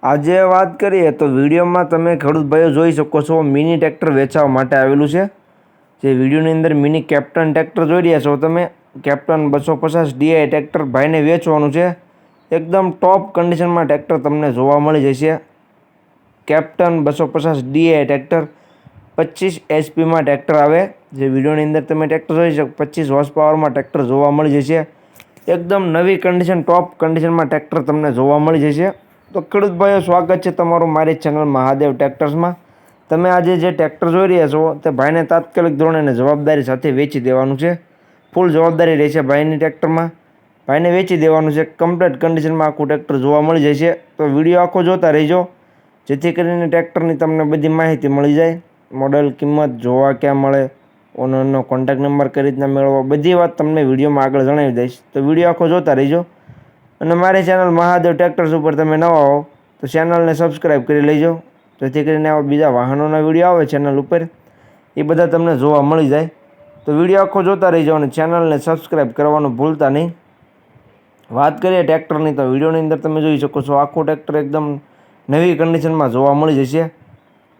આજે વાત કરીએ તો વિડીયોમાં તમે ખેડૂત ભાઈઓ જોઈ શકો છો મિની ટ્રેક્ટર વેચવા માટે આવેલું છે। જે વિડીયોની અંદર મિની કેપ્ટન ટ્રેક્ટર જોઈ રહ્યા છો તમે। કેપ્ટન 250 DI ટ્રેક્ટર ભાઈને વેચવાનું છે। એકદમ ટોપ કન્ડિશનમાં ટ્રેક્ટર તમને જોવા મળી જશે। Captain 250 DI tractor 25 HP tractor આવે। જે વિડીયોની અંદર તમે ટ્રેક્ટર જોઈ શકો 25 હોર્સ પાવરમાં ટ્રેક્ટર જોવા મળી જશે। એકદમ નવી કન્ડિશન ટોપ કન્ડિશનમાં ટ્રેક્ટર તમને જોવા મળી જશે। તો ખેડૂત ભાઈઓ, સ્વાગત છે તમારું મારી ચેનલ મહાદેવ ટ્રેક્ટર્સમાં। તમે આજે જે ટ્રેક્ટર જોઈ રહ્યા છો તે ભાઈને તાત્કાલિક ધોરણે અને જવાબદારી સાથે વેચી દેવાનું છે। ફૂલ જવાબદારી રહેશે ભાઈની ટ્રેક્ટરમાં। ભાઈને વેચી દેવાનું છે। કમ્પ્લીટ કન્ડિશનમાં આખું ટ્રેક્ટર જોવા મળી જશે। તો વિડીયો આખો જોતા રહેજો, જેથી કરીને ટ્રેક્ટરની તમને બધી માહિતી મળી જાય। મોડલ, કિંમત, જોવા ક્યાં મળે, ઓનરનો કોન્ટેક્ટ નંબર કઈ રીતના મેળવવો, બધી વાત તમને વિડીયોમાં આગળ જણાવી દઈશ। તો વિડીયો આખો જોતા રહેજો। અને મારી ચેનલ મહાદેવ ટ્રેક્ટર્સ ઉપર તમે નવા હો તો ચેનલને સબસ્ક્રાઈબ કરી લેજો, જેથી કરીને આવા બીજા વાહનોના વિડીયો આવે ચેનલ ઉપર એ બધા તમને જોવા મળી જાય। તો વિડીયો આખો જોતા રહેજો અને ચેનલને સબસ્ક્રાઈબ કરવાનું ભૂલતા નહીં। વાત કરીએ ટ્રેક્ટરની તો વિડીયોની અંદર તમે જોઈ શકો છો આખું ટ્રેક્ટર એકદમ નવી કન્ડિશનમાં જોવા મળી જશે।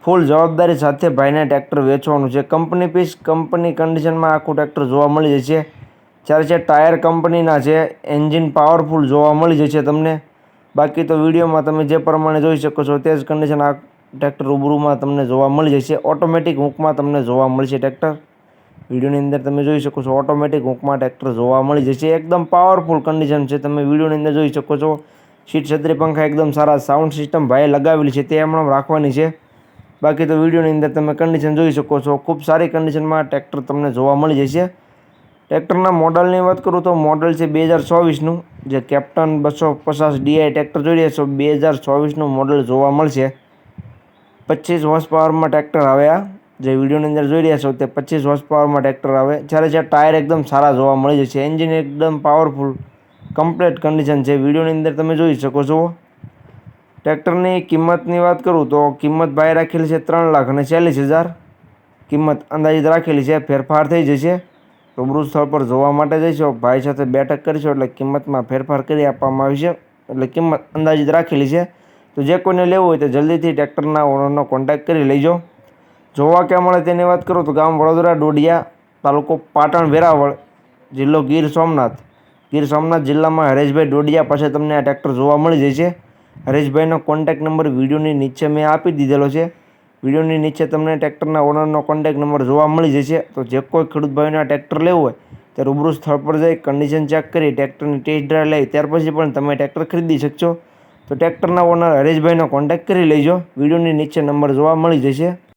ફૂલ જવાબદારી સાથે ભાઈને ટ્રેક્ટર વેચવાનું છે। કંપની પીસ, કંપની કન્ડિશનમાં આખું ટ્રેક્ટર જોવા મળી જશે। ચારે ચાર ટાયર કંપનીના છે। એન્જિન પાવરફુલ જોવા મળી જશે તમને। બાકી તો વિડીયોમાં તમે જે પ્રમાણે જોઈ શકો છો તે જ કન્ડિશન આ ટ્રેક્ટર રૂબરૂમાં તમને જોવા મળી જશે। ઓટોમેટિક હુંકમાં તમને જોવા મળશે ટ્રેક્ટર। વિડીયોની અંદર તમે જોઈ શકો છો ઓટોમેટિક હુંકમાં ટ્રેક્ટર જોવા મળી જશે। એકદમ પાવરફુલ કન્ડિશન છે, તમે વિડીયોની અંદર જોઈ શકો છો। સીટ, છત્રી, પંખા એકદમ સારા, સાઉન્ડ સિસ્ટમ ભાઈએ લગાવેલી છે તે હમણાં રાખવાની છે। બાકી તો વિડીયોની અંદર તમે કન્ડિશન જોઈ શકો છો, ખૂબ સારી કન્ડિશનમાં ટ્રેક્ટર તમને જોવા મળી જશે। ટ્રેક્ટરના મોડલની વાત કરું તો મોડલ છે 2024નું। જે કેપ્ટન 250 DI ટ્રેક્ટર જોઈ રહ્યા છો 2024નું મોડલ જોવા મળશે। 25 હોર્સ પાવરમાં ટ્રેક્ટર આવે આ। જે વિડીયોની અંદર જોઈ રહ્યા છો તે 25 હોર્સ પાવરમાં ટ્રેક્ટર આવે। જ્યારે જે ટાયર એકદમ સારા જોવા મળી જશે। એન્જિન એકદમ પાવરફુલ કમ્પ્લીટ કન્ડિશન છે, વિડીયોની અંદર તમે જોઈ શકો છો। ટ્રેક્ટરની કિંમતની વાત કરું તો કિંમત ભાઈ રાખેલી છે 3,40,000। કિંમત અંદાજિત રાખેલી છે, ફેરફાર થઈ જશે। રૂબરૂ સ્થળ પર જોવા માટે જઈશો, ભાઈ સાથે બેઠક કરીશું એટલે કિંમતમાં ફેરફાર કરી આપવામાં આવશે। એટલે કિંમત અંદાજિત રાખેલી છે। તો જે કોઈને લેવું હોય તો જલ્દીથી ટ્રેક્ટરના ઓનરનો કોન્ટેક્ટ કરી લેજો। જોવા ક્યાં મળે તેની વાત કરું તો ગામ વડોદરા, ડોડિયા, તાલુકો પાટણ, વેરાવળ, જિલ્લો ગીર સોમનાથ। ગીર સોમનાથ જિલ્લામાં હરેશભાઈ ડોડિયા પાસે તમને આ ટ્રેક્ટર જોવા મળી જશે। હરેશભાઈનો કોન્ટેક્ટ નંબર વિડીયોની નીચે મેં આપી દીધેલો છે। વિડીયોની નીચે તમને ટ્રેક્ટરના ઓનરનો કોન્ટેક્ટ નંબર જોવા મળી જશે। તો જે કોઈ ખેડૂત ભાઈને આ ટ્રેક્ટર લેવું હોય તે રૂબરૂ સ્થળ પર જઈ કન્ડિશન ચેક કરી ટ્રેક્ટરની ટેસ્ટ ડ્રાઈવ લઈ ત્યાર પછી પણ તમે ટ્રેક્ટર ખરીદી શકશો। તો ટ્રેક્ટરના ઓનર હરેશભાઈનો કોન્ટેક્ટ કરી લેજો, વિડીયોની નીચે નંબર જોવા મળી જશે।